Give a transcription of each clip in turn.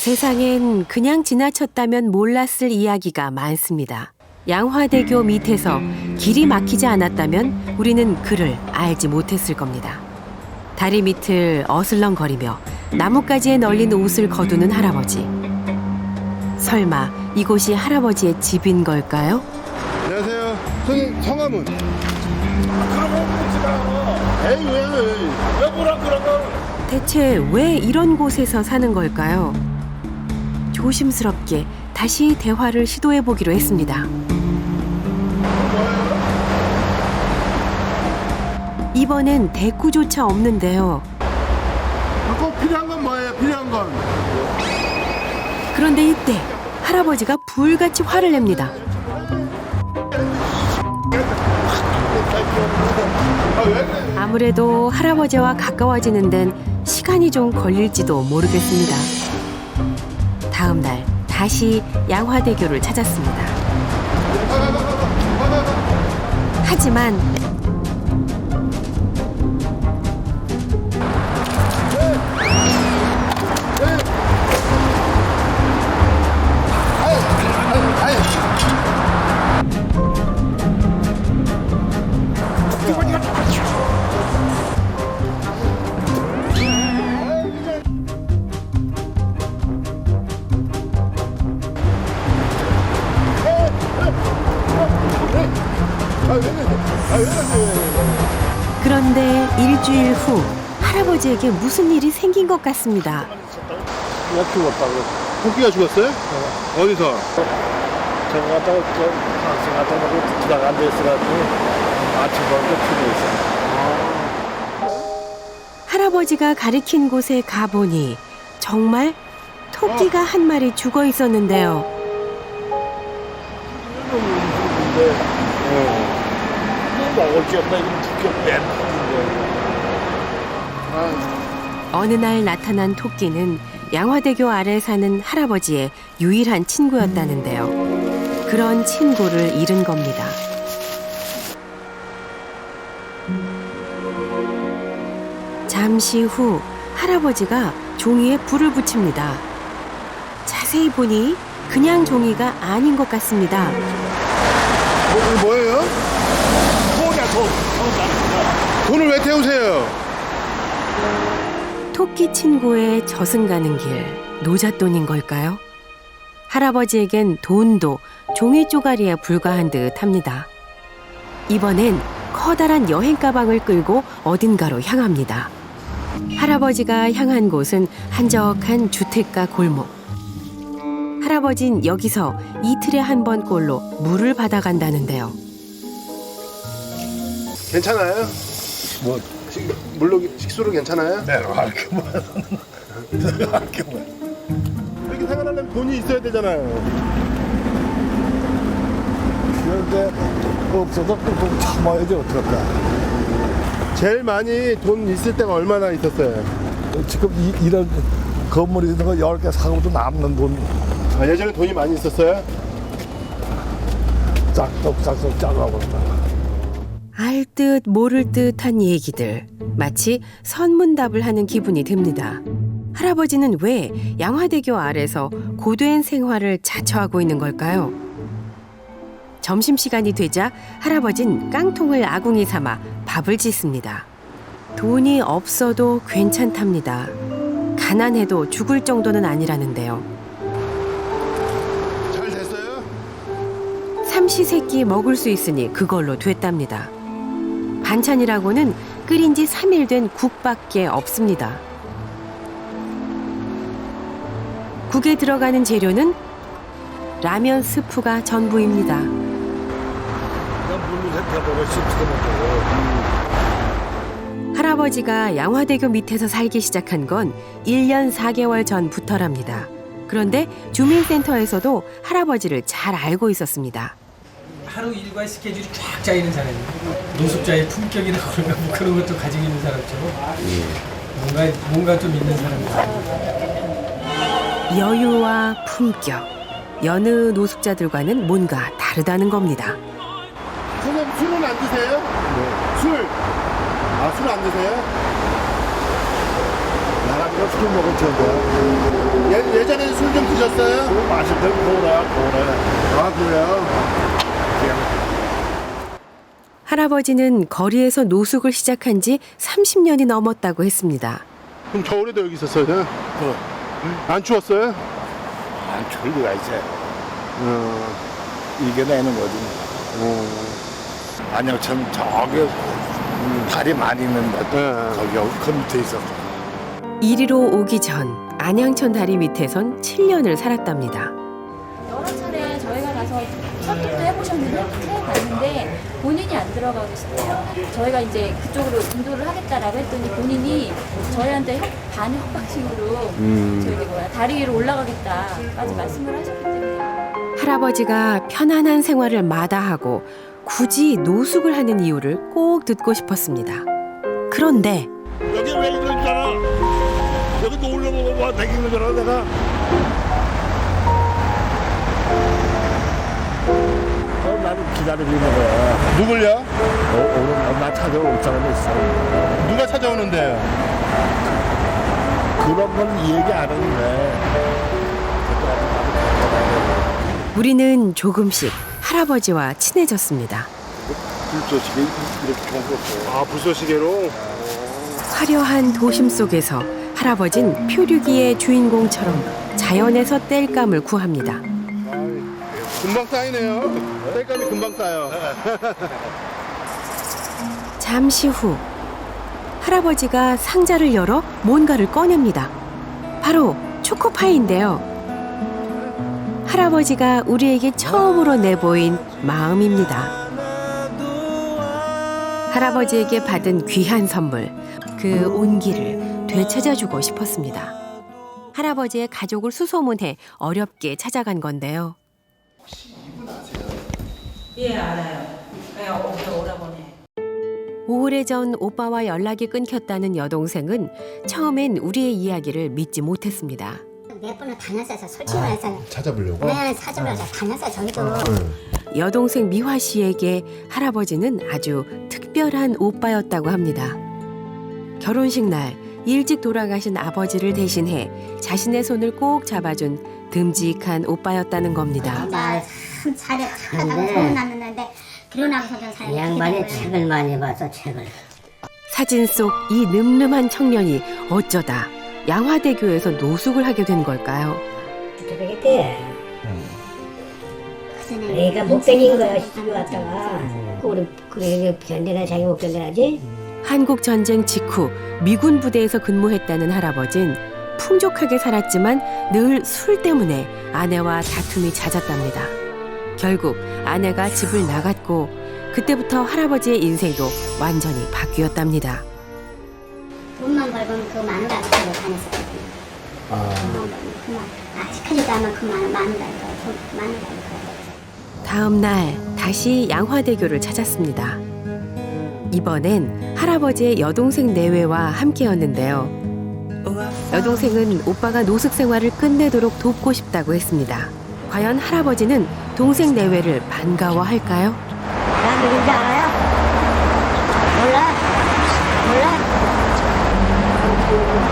세상엔 그냥 지나쳤다면 몰랐을 이야기가 많습니다. 양화대교 밑에서 길이 막히지 않았다면 우리는 그를 알지 못했을 겁니다. 다리 밑을 어슬렁거리며 나뭇가지에 널린 옷을 거두는 할아버지. 설마 이곳이 할아버지의 집인 걸까요? 안녕하세요. 선생님 성함은? 그러고 묻지 마. 에이 왜 뭐라 그러고. 대체 왜 이런 곳에서 사는 걸까요? 조심스럽게 다시 대화를 시도해 보기로 했습니다. 이번엔 대꾸조차 없는데요. 꼭 필요한 건 뭐예요? 필요한 건? 그런데 이때 할아버지가 불같이 화를 냅니다. 아무래도 할아버지와 가까워지는 데는 시간이 좀 걸릴지도 모르겠습니다. 다음 날 다시 양화대교를 찾았습니다. 하지만 그런데 일주일 후 할아버지에게 무슨 일이 생긴 것 같습니다. 왜 죽었다고? 토끼가 죽었어요? 어디서? 저거 갖다가 방송 갖다 놓고 들어간 데 있어가지고 아침부터 풀려 있어. 할아버지가 가리킨 곳에 가보니 정말 토끼가 한 마리 죽어 있었는데요. 먹을 게 없나 이거 죽게 맨. 어느 날 나타난 토끼는 양화대교 아래 사는 할아버지의 유일한 친구였다는데요. 그런 친구를 잃은 겁니다. 잠시 후 할아버지가 종이에 불을 붙입니다. 자세히 보니 그냥 종이가 아닌 것 같습니다. 뭐예요? 돈이야 돈. 돈을 왜 태우세요? 토끼 친구의 저승 가는 길, 노잣돈인 걸까요? 할아버지에겐 돈도 종이 쪼가리에 불과한 듯 합니다. 이번엔 커다란 여행 가방을 끌고 어딘가로 향합니다. 할아버지가 향한 곳은 한적한 주택가 골목. 할아버진 여기서 이틀에 한 번꼴로 물을 받아간다는데요. 괜찮아요? 뭐 물로 식수로 괜찮아요? 내려갈 게만. 내려갈 게만. 이렇게 생활하려면 돈이 있어야 되잖아요. 그런데 없어도 또 참아야지 어떡할까. 제일 많이 돈 있을 때가 얼마나 있었어요? 지금 이런 건물이 있는 거 10개 사고도 남는 돈 아, 예전에 돈이 많이 있었어요? 짝짝짝 짜가고 그런다. 알 듯 모를 듯한 얘기들, 마치 선문답을 하는 기분이 듭니다. 할아버지는 왜 양화대교 아래서 고된 생활을 자처하고 있는 걸까요? 점심시간이 되자 할아버진 깡통을 아궁이 삼아 밥을 짓습니다. 돈이 없어도 괜찮답니다. 가난해도 죽을 정도는 아니라는데요. 잘 됐어요? 삼시세끼 먹을 수 있으니 그걸로 됐답니다. 반찬이라고는 끓인 지 3일 된 국밖에 없습니다. 국에 들어가는 재료는 라면 스프가 전부입니다. 그냥 물로 생겨보고 씹지도 못하고. 할아버지가 양화대교 밑에서 살기 시작한 건 1년 4개월 전부터랍니다. 그런데 주민센터에서도 할아버지를 잘 알고 있었습니다. 하루 일과 스케줄이 쫙 짜이는 사람이에요. 노숙자의 품격이라고 그런가 뭐 그런 것도 가지고 있는 사람처럼 뭔가 좀 있는 사람이에요. 여유와 품격, 여느 노숙자들과는 뭔가 다르다는 겁니다. 선생님 술은 안 드세요? 네. 술. 아, 술 안 드세요? 나랑 술 먹을 텐데. 예전에 술 좀 드셨어요? 그 마실 때 고래. 아, 그래요? 할아버지는 거리에서 노숙을 시작한 지 30년이 넘었다고 했습니다. 그럼 겨울에도 여기 있었어요? 안 추웠어요? 안 추울 리가 있지. 이겨내는 거지. 안양천 저기 달이 많이 있는데 거기 그 밑에 있었어. 이리로 오기 전 안양천 다리 밑에선 7년을 살았답니다. 여러 차례 저희가 가서 설득도 해봤는데 본인이 안 들어가고 싶어요. 저희가 이제 그쪽으로 인도를 하겠다라고 했더니 본인이 저희한테 반의 협박식으로 다리 위로 올라가겠다까지 말씀을 하셨기 때문에 할아버지가 편안한 생활을 마다하고 굳이 노숙을 하는 이유를 꼭 듣고 싶었습니다. 그런데 여기 왜 이런 줄 알아? 여기 놀러 먹어봐. 다니는 줄 알아 내가? 나를 기다리고 있는 거야. 누굴요? 오늘 나 찾아올 사람이 있어. 누가 찾아오는데요? 그런 건 얘기 안 했는데. 우리는 조금씩 할아버지와 친해졌습니다. 불쏘시개 이렇게 좋은 거 없어. 아, 불쏘시개로? 화려한 도심 속에서 할아버진 표류기의 주인공처럼 자연에서 땔감을 구합니다. 금방 쌓이네요. 땔감이 금방 쌓여. 잠시 후 할아버지가 상자를 열어 뭔가를 꺼냅니다. 바로 초코파이인데요. 할아버지가 우리에게 처음으로 내보인 마음입니다. 할아버지에게 받은 귀한 선물, 그 온기를 되찾아주고 싶었습니다. 할아버지의 가족을 수소문해 어렵게 찾아간 건데요. 예, 알아요. 그냥 오라보네. 오래전 오빠와 연락이 끊겼다는 여동생은 처음엔 우리의 이야기를 믿지 못했습니다. 몇 번을 다녔어요. 솔직히 말해서. 찾아보려고? 네, 사주면서 다녔어요. 저기도. 여동생 미화 씨에게 할아버지는 아주 특별한 오빠였다고 합니다. 결혼식 날 일찍 돌아가신 아버지를 대신해 자신의 손을 꼭 잡아준 듬직한 오빠였다는 겁니다. 참 착하다고 소문났는데 결혼하고서도 잘. 양반이 책을 많이 봐서 책을. 사진 속 이 늠름한 청년이 어쩌다 양화대교에서 노숙을 하게 된 걸까요? 그러겠대. 내가 못 땡긴 거야 집에 왔다가. 우리 그래 견뎌나 자기 못 견뎌야지. 한국 전쟁 직후 미군 부대에서 근무했다는 할아버진 풍족하게 살았지만 늘 술 때문에 아내와 다툼이 잦았답니다. 결국 아내가 집을 나갔고 그때부터 할아버지의 인생도 완전히 바뀌었답니다. 돈만 벌면 그 마누라 집으로 다녔었거든요. 아직까지도 아마 그 마누라니까. 다음 날 다시 양화대교를 찾았습니다. 이번엔 할아버지의 여동생 내외와 함께였는데요. 여동생은 오빠가 노숙 생활을 끝내도록 돕고 싶다고 했습니다. 과연 할아버지는 동생 내외를 반가워할까요? 나 누군지 알아요? 몰라?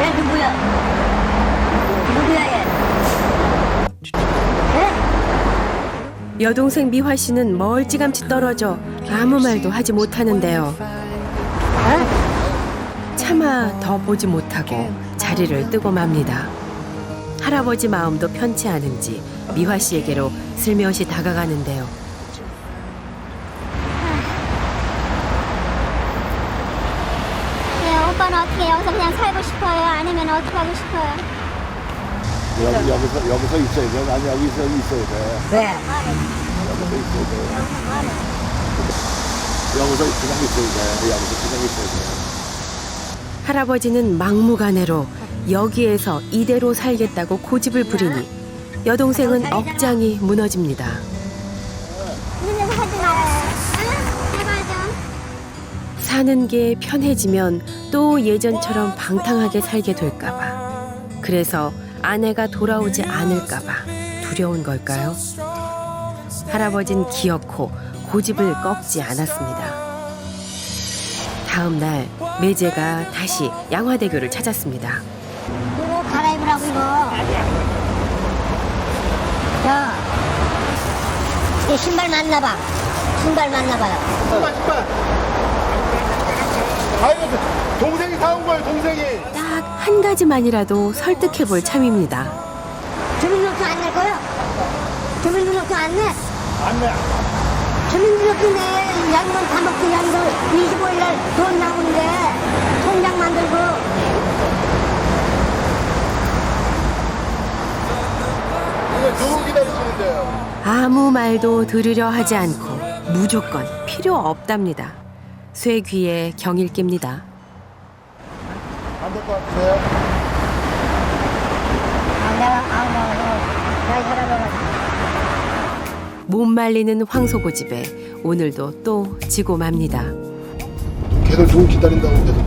얘 누구야? 누구야 얘? 여동생 미화 씨는 멀찌감치 떨어져 아무 말도 하지 못하는데요. 차마 더 보지 못하고 자리를 뜨고 맙니다. 할아버지 마음도 편치 않은지 미화 씨에게로 슬며시 다가가는데요. 네, 오빠는 어떻게 여기서 그냥 살고 싶어요? 아니면 어떻게 하고 싶어요? 여기서 있어야 돼. 난 여기서 있어야 돼. 왜? 여기서 있어야 돼. 여기서 그냥 있어야 돼. 여기서 그냥 있어야 돼. 할아버지는 막무가내로 여기에서 이대로 살겠다고 고집을 부리니 여동생은 억장이 무너집니다. 이런 데서 하지 말아요. 응? 제발 좀. 사는 게 편해지면 또 예전처럼 방탕하게 살게 될까봐. 그래서 아내가 돌아오지 않을까봐 두려운 걸까요? 할아버진 기어코 고집을 꺾지 않았습니다. 다음 날 매제가 다시 양화대교를 찾았습니다. 한다고 이거. 야, 이 신발 맞나 봐. 신발 맞나 봐요. 신발. 아이고, 동생이 사온 거예요, 동생이. 딱 한 가지만이라도 설득해 볼 참입니다. 주민등록도 안 낼 거야? 주민등록도 안 내? 안 내. 주민등록도 내. 양만 다 먹고 양도 25일 날 돈 나오는데 통장 만들고. 이거 누구 기다리시는데요? 아무 말도 들으려 하지 않고 무조건 필요 없답니다. 쇠 귀에 경일 깁니다. 안 될 것 같으세요? 못 말리는 황소고집에 오늘도 또 지고 맙니다. 걔들 누구 기다린다고 계속.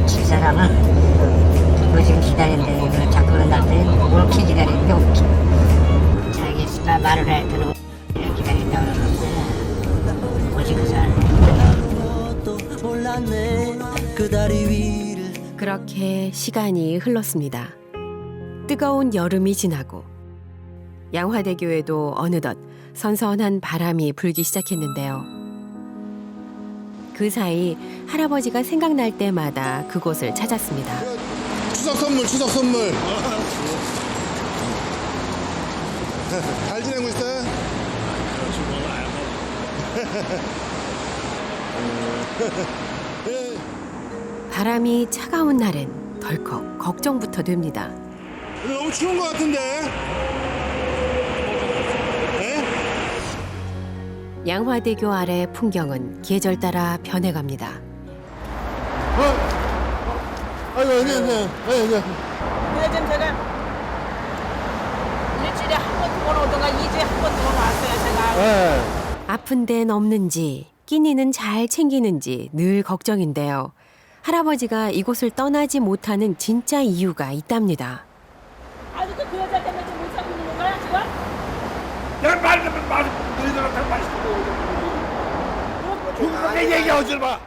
집사람은 뭐 지금 기다리는데 이걸 자꾸 그런다는데 옳게 기다리는데 옳게. 자기 집사 말을 할 때는 기다린다고 그러는데 오직 그 사람. 그렇게 시간이 흘렀습니다. 뜨거운 여름이 지나고 양화대교에도 어느덧 선선한 바람이 불기 시작했는데요. 그 사이 할아버지가 생각날 때마다 그곳을 찾았습니다. 추석 선물, 추석 선물. 잘 지내고 있어요? 바람이 차가운 날엔 덜컥 걱정부터 됩니다. 너무 추운 것 같은데? 네? 양화대교 아래 풍경은 계절 따라 변해갑니다. 아이고, 안녕하세요. 안녕하세요. 요즘 제가 일주일에 한 번, 두 번 오던가 2주에 한 번, 두 번 왔어요, 제가. 네. 아픈 데는 없는지 끼니는 잘 챙기는지 늘 걱정인데요. 할아버지가 이곳을 떠나지 못하는 진짜 이유가 있답니다. 아직도 그 여자 때문에 지금 못 살고 있는 거야, 지금? 내가 말, 너희들은 다 맛있고. 내 얘기하지 마.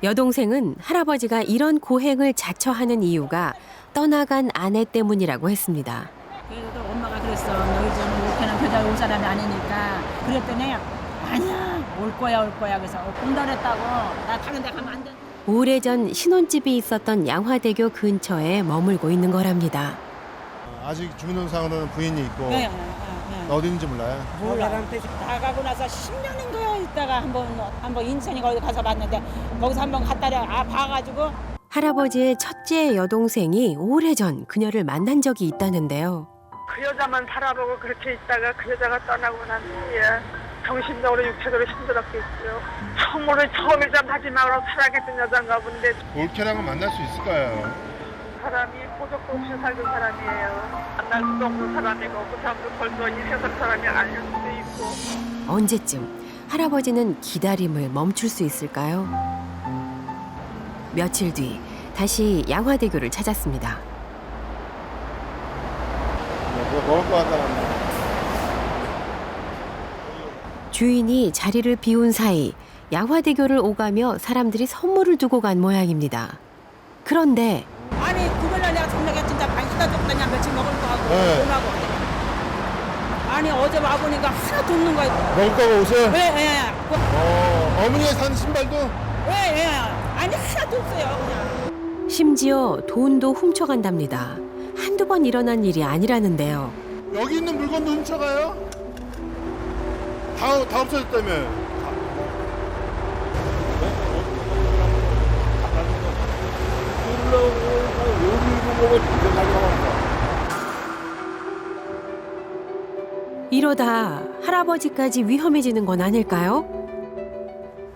여동생은 할아버지가 이런 고행을 자처하는 이유가 떠나간 아내 때문이라고 했습니다. 그래도 엄마가 그랬어. 너희 좀 이렇게는 겨자 올 사람이 아니니까. 그랬더니 아니야, 올 거야. 그래서 공단했다고. 나 다른 데 가면 안 돼. 오래전 신혼집이 있었던 양화대교 근처에 머물고 있는 거랍니다. 아직 주민등록상으로는 부인이 있고 네. 어디 있는지 몰라요. 몰라. 나가고 나서 10년인가요? 있다가 한번 인천이 거기 가서 봤는데 거기서 한번 갔다가 봐가지고 할아버지의 첫째 여동생이 오래전 그녀를 만난 적이 있다는데요. 그 여자만 바라보고 그렇게 있다가 그 여자가 떠나고 난 뒤에 정신적으로 육체적으로 힘들었겠죠. 처음이자 마지막으로 사랑했던 여잔가 본데 올케랑은 만날 수 있을까요? 사람이 고적도 없이 살던 사람이에요. 만날 수도 없는 사람이고 그 사람도 벌써 이 세상 사람이 아닐 수도 있고. 언제쯤 할아버지는 기다림을 멈출 수 있을까요? 며칠 뒤 다시 양화대교를 찾았습니다. 뭐 먹을 것 같다는. 주인이 자리를 비운 사이 양화대교를 오가며 사람들이 선물을 두고 간 모양입니다. 그런데 아니 그걸로 내가 정말 진짜 반시다 줬더니 며칠 먹을 거 하고 네. 오라고. 아니 어제 와보니까 하나도 없는 거야. 먹을 거가 옷을? 예. 어머니가 산 신발도? 예. 아니 하나도 없어요 그냥. 심지어 돈도 훔쳐간답니다. 한두 번 일어난 일이 아니라는데요. 여기 있는 물건도 훔쳐가요? 다 없어졌다며. 이러다 할아버지까지 위험해지는 건 아닐까요?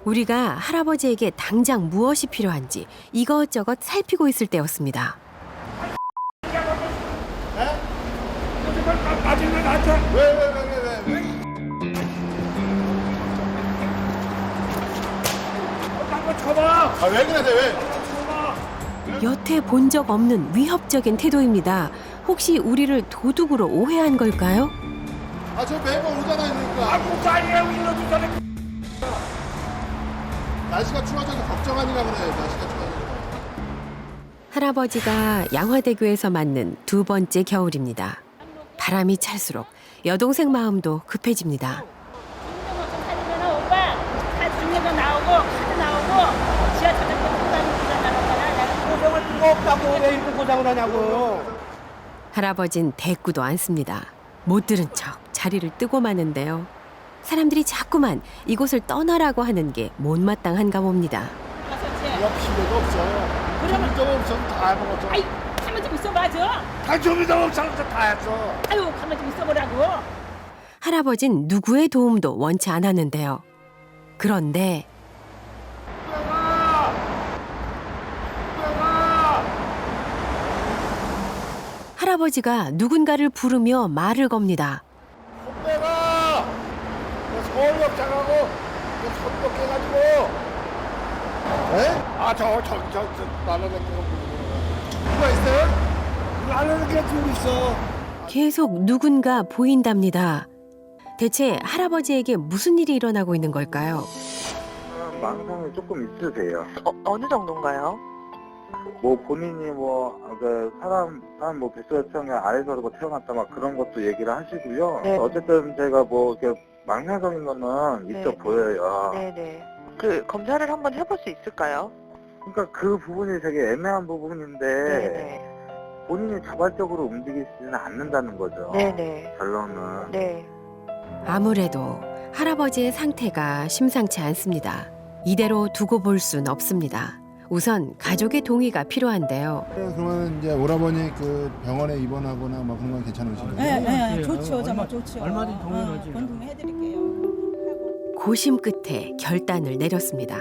우리가 할아버지에게 당장 무엇이 필요한지 이것저것 살피고 있을 때였습니다. 나중에 나한테 왜? 한번 쳐봐. 아, 왜 그러세요, 왜? 여태 본 적 없는 위협적인 태도입니다. 혹시 우리를 도둑으로 오해한 걸까요? 아, 저 매번 오잖아요, 그러니까. 아무 자리에 이러지 날씨가 추워져서 걱정하니까 그래요, 날씨가 추워져서. 할아버지가 양화대교에서 맞는 두 번째 겨울입니다. 바람이 찰수록 여동생 마음도 급해집니다. 사진은 오빠 중에도 나오고 카드 나오고 지하철도 타고 다니잖아. 고생을 필요 없다고 왜 이렇게 고생을 하냐고. 할아버진 대꾸도 않습니다. 못 들은 척 자리를 뜨고 마는데요. 사람들이 자꾸만 이곳을 떠나라고 하는 게 못마땅한가 봅니다. 옆 시대도 없어. 그러면 좀 없으면 다 해먹었어. 아이 가만 좀 있어봐줘. 다 좀이도 없어서 다 했어. 아유 가만 좀 있어보라고. 할아버진 누구의 도움도 원치 않았는데요. 그런데 할아버지가 누군가를 부르며 말을 겁니다. 내가 서울역 장하고 손도 깨가지고. 에? 나는 누가 있어요? 나는 게 누구 있어? 계속 누군가 보인답니다. 대체 할아버지에게 무슨 일이 일어나고 있는 걸까요? 망상이 조금 있으세요. 어느 정도인가요? 뭐 본인이 사람 뭐 뱃속에 태어나 아래서 뭐 태어났다 막 그런 것도 얘기를 하시고요. 네. 어쨌든 제가 뭐 이렇게 망상적인 거는 있어 네. 보여요. 네네. 그 검사를 한번 해볼 수 있을까요? 그러니까 그 부분이 되게 애매한 부분인데 네네. 본인이 자발적으로 움직이지는 않는다는 거죠. 네네. 결론은. 네. 아무래도 할아버지의 상태가 심상치 않습니다. 이대로 두고 볼 순 없습니다. 우선 가족의 동의가 필요한데요. 그러면 이제 오라버니 그 병원에 입원하거나 뭐 그런 건 괜찮으신가요? 네, 좋죠. 정말 좋죠. 얼마든지 동의하지. 건강해드릴게요. 고심 끝에 결단을 내렸습니다.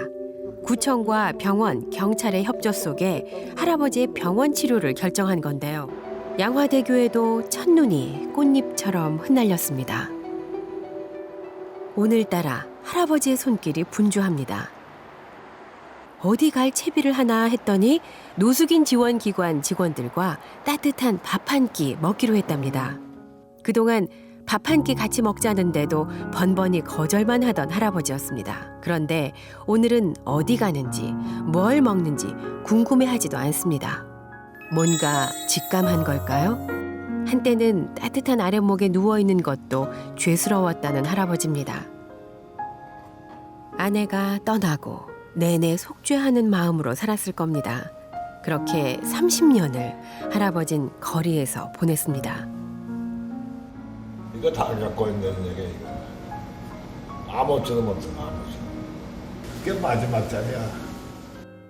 구청과 병원, 경찰의 협조 속에 할아버지의 병원 치료를 결정한 건데요. 양화대교에도 첫눈이 꽃잎처럼 흩날렸습니다. 오늘따라 할아버지의 손길이 분주합니다. 어디 갈 채비를 하나 했더니 노숙인 지원기관 직원들과 따뜻한 밥 한 끼 먹기로 했답니다. 그동안 밥 한 끼 같이 먹자는데도 번번이 거절만 하던 할아버지였습니다. 그런데 오늘은 어디 가는지 뭘 먹는지 궁금해하지도 않습니다. 뭔가 직감한 걸까요? 한때는 따뜻한 아랫목에 누워있는 것도 죄스러웠다는 할아버지입니다. 아내가 떠나고 내내 속죄하는 마음으로 살았을 겁니다. 그렇게 30년을 할아버진 거리에서 보냈습니다. 이거 다 갖고 있는 얘기 이거. 아무것도 못해 아무것도. 그게 마지막 자리야.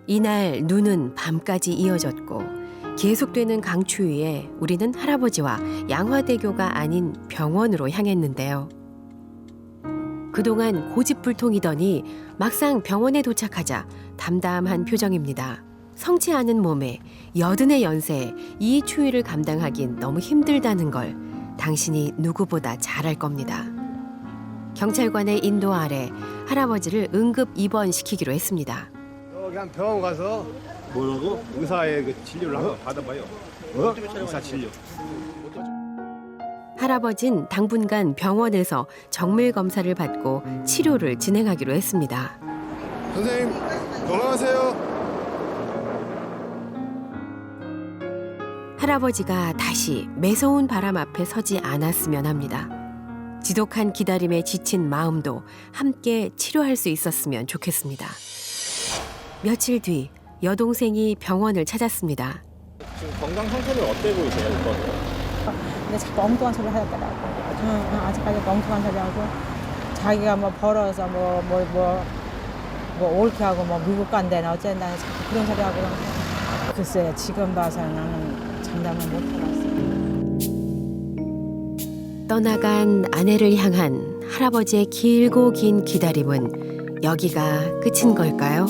이날 눈은 밤까지 이어졌고 계속되는 강추위에 우리는 할아버지와 양화대교가 아닌 병원으로 향했는데요. 그동안 고집불통이더니 막상 병원에 도착하자 담담한 표정입니다. 성치 않은 몸에 여든의 연세에 이 추위를 감당하긴 너무 힘들다는 걸 당신이 누구보다 잘 알 겁니다. 경찰관의 인도 아래 할아버지를 응급 입원시키기로 했습니다. 그냥 병원 가서 뭐라고? 의사의 그 진료를 한번 받아봐요. 의사 진료. 할아버진 당분간 병원에서 정밀 검사를 받고 치료를 진행하기로 했습니다. 선생님 건강하세요. 할아버지가 다시 매서운 바람 앞에 서지 않았으면 합니다. 지독한 기다림에 지친 마음도 함께 치료할 수 있었으면 좋겠습니다. 며칠 뒤 여동생이 병원을 찾았습니다. 지금 건강 상태는 어때 보이세요, 오빠는? 근데 자꾸 엉뚱한 소리 하였더라고. 아직까지 엉뚱한 소리 하고 자기가 뭐 벌어서 뭐 옳게 하고 뭐 미국 간대나 어쩐다 자꾸 그런 소리 하고 그러는데 글쎄 지금 봐서 나는 장담을 못 해봤어요. 떠나간 아내를 향한 할아버지의 길고 긴 기다림은 여기가 끝인 걸까요?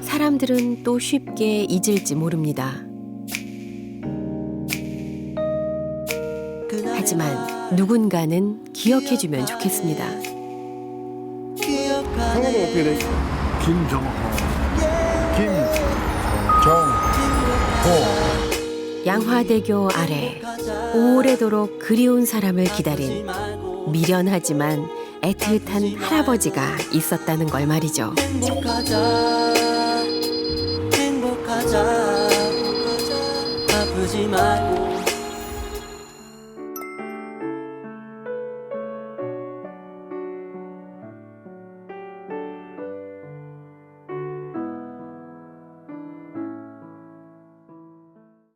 사람들은 또 쉽게 잊을지 모릅니다. 하지만 누군가는 기억해주면 좋겠습니다. 성함은 어떻게 되죠? 김정호. 양화대교 아래 오래도록 그리운 사람을 기다린 미련하지만 애틋한 할아버지가 있었다는 걸 말이죠. 행복하자 울지 말고